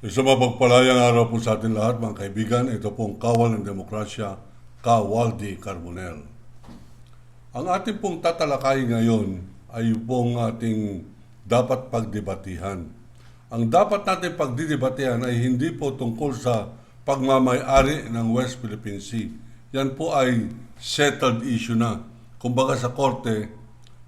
Isang mapagpalayang araw po sa atin lahat mga kaibigan. Ito pong Kawal ng Demokrasya, Waldy Carbonell. Ang ating pong tatalakayin ngayon ay pong ating dapat pagdebatihan. Ang dapat natin pagdidebatihan ay hindi po tungkol sa pagmamay-ari ng West Philippine Sea. Yan po ay settled issue na. Kumbaga sa korte,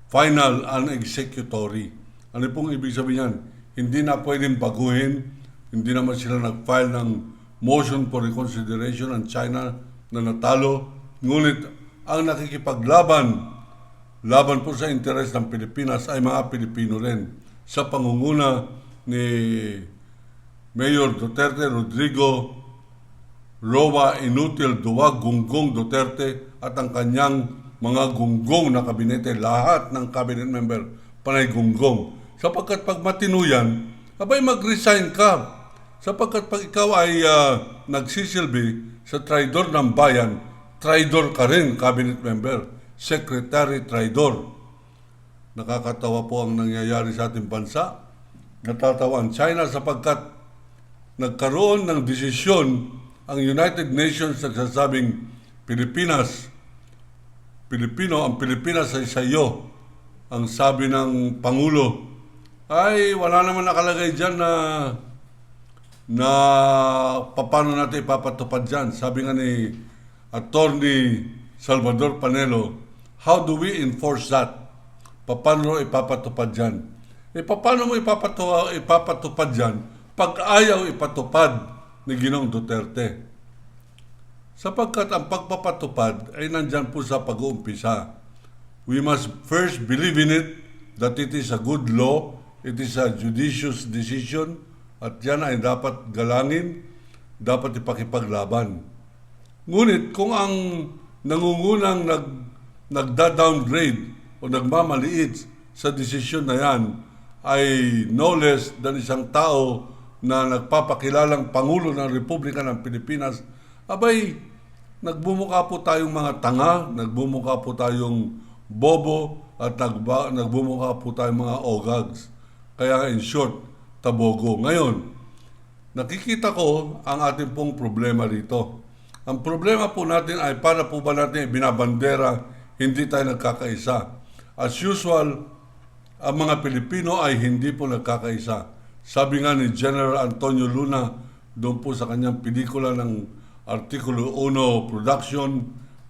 final and executory. Ano pong ibig sabihin yan? Hindi na pwedeng baguhin. Hindi naman sila nag-file ng motion for reconsideration ng China na natalo. Ngunit ang laban po sa interes ng Pilipinas ay mga Pilipino rin. Sa pangunguna ni Mayor Duterte, Rodrigo Roa Inutil Duwag, Gunggong Duterte at ang kanyang mga gunggong na kabinete, lahat ng cabinet member panay gunggong. Sapagkat pag matinuyan, abay mag-resign ka. Sapagkat pag ikaw ay nagsisilbi sa traidor ng bayan, traidor ka rin, cabinet member, secretary traidor. Nakakatawa po ang nangyayari sa ating bansa. Natatawa ang China sapagkat nagkaroon ng desisyon ang United Nations nagsasabing ang Pilipinas ay sa iyo. Ang sabi ng Pangulo ay wala naman nakalagay dyan na paano natin ipapatupad dyan. Sabi nga ni Attorney Salvador Panelo, how do we enforce that? Paano ipapatupad dyan? Paano mo ipapatupad dyan pag ayaw ipatupad ni Ginoong Duterte? Sapagkat ang pagpapatupad ay nandyan po sa pag-uumpisa. We must first believe in it, that it is a good law, it is a judicious decision, at yan ay dapat galangin, dapat ipakipaglaban. Ngunit kung ang nangungunang nagda-downgrade o nagmamaliit sa desisyon na yan ay no less than isang tao na nagpapakilalang Pangulo ng Republika ng Pilipinas, abay, nagbumukha po tayong mga tanga, nagbumukha po tayong bobo, at nagbumukha po tayong mga ogags. Kaya in short, tabogo. Ngayon, nakikita ko ang ating pong problema dito. Ang problema po natin ay para po ba natin binabandera, hindi tayo nagkakaisa. As usual, ang mga Pilipino ay hindi po nagkakaisa. Sabi nga ni General Antonio Luna, doon po sa kanyang pelikula ng Artikulo 1 Production,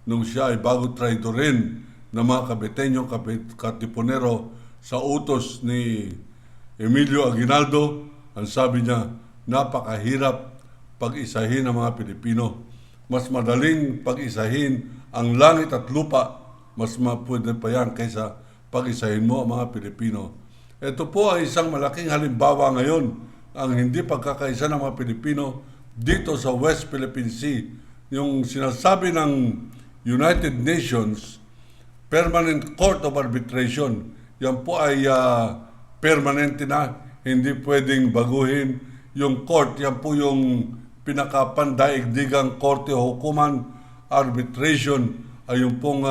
nung siya ay bago traidorin ng mga Kabetenyong Katipunero sa utos ni Emilio Aguinaldo, ang sabi niya, napakahirap pag-isahin ang mga Pilipino. Mas madaling pag-isahin ang langit at lupa, mas mapwede pa yan kaysa pag-isahin mo ang mga Pilipino. Ito po ay isang malaking halimbawa ngayon, ang hindi pagkakaisa ng mga Pilipino dito sa West Philippine Sea. Yung sinasabi ng United Nations Permanent Court of Arbitration, yan po ay permanente na, hindi pwedeng baguhin. Yung court, yan po yung pinakapandaigdigang korte o hukuman. Arbitration ay yung pong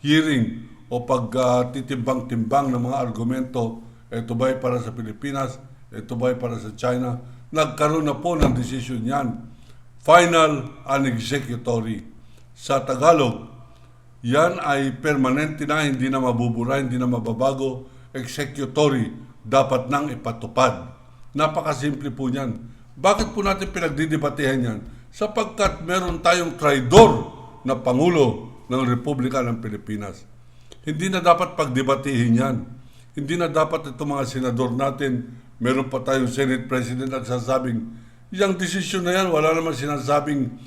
hearing o pagtitimbang-timbang ng mga argumento. Ito ba ay para sa Pilipinas? Ito ba ay para sa China? Nagkaroon na po ng desisyon yan. Final and executory. Sa Tagalog, yan ay permanente na, hindi na mabubura, hindi na mababago. Executory, dapat nang ipatupad. Napakasimple po niyan. Bakit po natin pinagdidebatehan yan? Sapagkat meron tayong traidor na Pangulo ng Republika ng Pilipinas. Hindi na dapat pagdebatehin yan. Hindi na dapat itong mga senador natin, meron pa tayong Senate President at sasabing, yung desisyon na yan, wala naman sinasabing,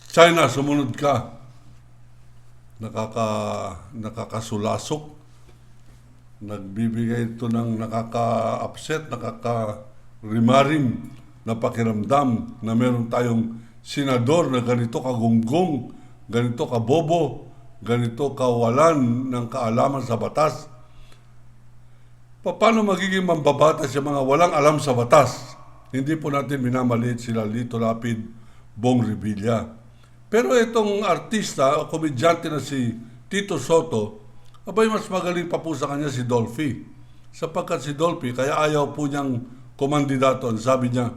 China, sumunod ka. Nakakasulasok. Nagbibigay ito ng nakaka-upset, nakaka-rimarim na pakiramdam na meron tayong senador na ganito kagunggong, ganito kabobo, ganito kawalan ng kaalaman sa batas. Paano magiging mambabatas yung mga walang alam sa batas? Hindi po natin minamaliit sila Lito Lapid, Bong Revilla. Pero itong artista o komedyante na si Tito Soto, abay mas magaling pa po sa kanya si Dolphy. Sapagkat si Dolphy, kaya ayaw po niyang kumandidato. Sabi niya,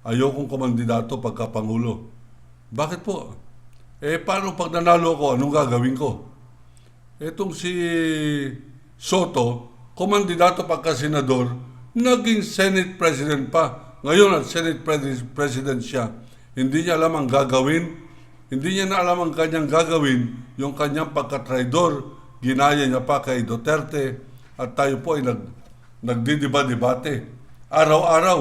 ayokong kumandidato pagka Pangulo. Bakit po? Paano pag nanalo ko, anong gagawin ko? Etong si Soto, kumandidato pagka senador, naging Senate President pa. Ngayon at Senate President siya. Hindi niya alam ang gagawin. Hindi niya na alam ang kanyang gagawin, yung kanyang pagkatraidor. Ginaya niya pa kay Duterte at tayo po ay nagdidiba-debate. Araw-araw,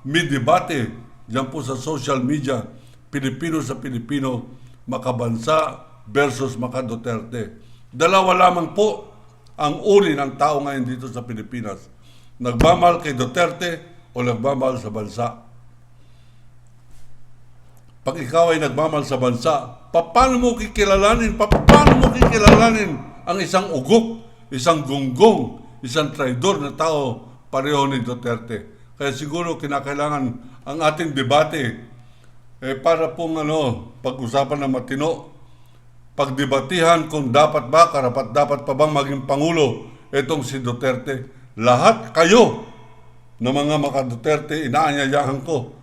may debate diyan po sa social media, Pilipino sa Pilipino, makabansa versus maka Duterte. Dalawa lamang po ang uri ng tao ngayon dito sa Pilipinas. Nagmamahal kay Duterte o nagmamahal sa bansa. Pag ikaw ay nagmamahal sa bansa, paano mo kikilalanin ang isang ugok, isang gunggong, isang traidor na tao pareho ni Duterte? Kaya siguro kinakailangan ang ating debate para pong pag-usapan ng matino, pagdebatihan kung dapat ba, dapat pa bang maging Pangulo itong si Duterte. Lahat kayo na mga maka-Duterte, inaanyayahan ko.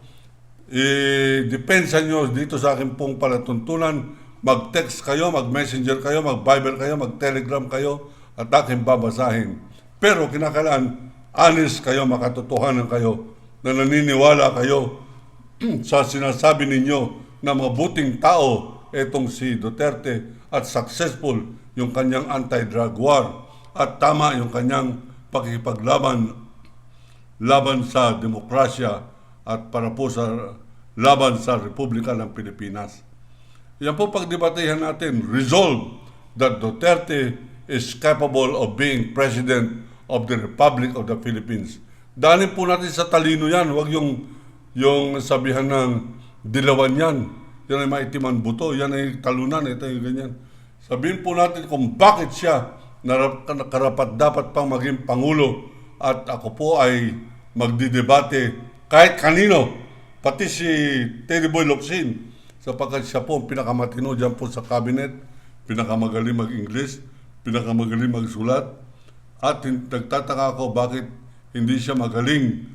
Depensa nyo dito sa akin pong palatuntunan. Mag-text kayo, mag-messenger kayo, mag-Viber kayo, mag-Telegram kayo at aking babasahin. Pero kinakailangan honest kayo, makatotohanan kayo, na naniniwala kayo sa sinasabi ninyo na mabuting tao itong si Duterte at successful yung kanyang anti-drug war at tama yung kanyang pakikipaglaban sa demokrasya at para po sa laban sa Republika ng Pilipinas. Yan po pagdebatehan natin, resolve that Duterte is capable of being President of the Republic of the Philippines. Daanin po natin sa talino yan, huwag yung sabihan ng dilawan yan. Yan ay maitiman buto, yan ay talunan, ito yung ganyan. Sabihin po natin kung bakit siya karapat dapat pang maging Pangulo at ako po ay magdidebate kahit kanino, pati si Teddy Boy Locsin, sapagkat siya po ang pinakamatino dyan po sa cabinet, pinakamagaling mag-English, pinakamagaling magsulat, at nagtataka ako bakit hindi siya magaling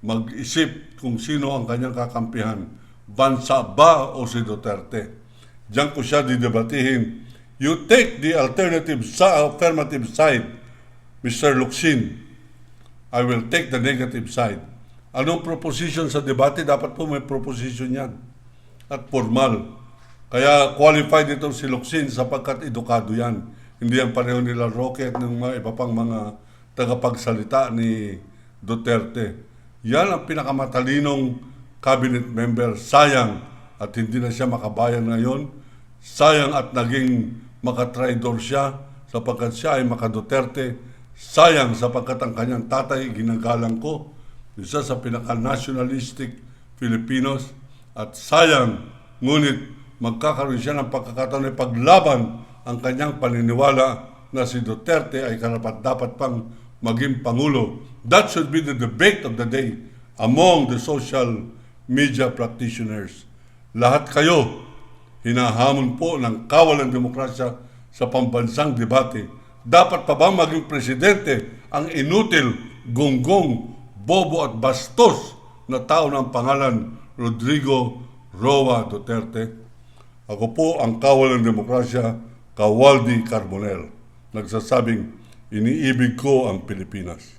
mag-isip kung sino ang kanyang kakampihan, bansa ba o si Duterte. Diyan ko siya didebatihin. You take the affirmative side, Mr. Locsin. I will take the negative side. Anong proposition sa debate? Dapat po may proposition yan. At formal. Kaya qualified itong si Locsin sapagkat edukado yan. Hindi ang pareho nila Roque at ng mga iba pang mga tagapagsalita ni Duterte. Yan ang pinakamatalinong cabinet member. Sayang at hindi na siya makabayan ngayon. Sayang at naging makatraidor siya sapagkat siya ay maka-Duterte. Sayang sapagkat ang kanyang tatay ginagalang ko, isa sa pinaka-nationalistic Filipinos. At sayang, ngunit magkakaroon siya ng pagkakataon na paglaban ang kanyang paniniwala na si Duterte ay karapat-dapat pang maging Pangulo. That should be the debate of the day among the social media practitioners. Lahat kayo, hinahamon po ng kawal ng demokrasya sa pambansang debate. Dapat pa bang maging presidente ang inutil, gunggong, bobo at bastos na tao ng pangalan Rodrigo Roa Duterte? Ako po ang kawal ng demokrasya, Kawaldi Carbonell, nagsasabing iniibig ko ang Pilipinas.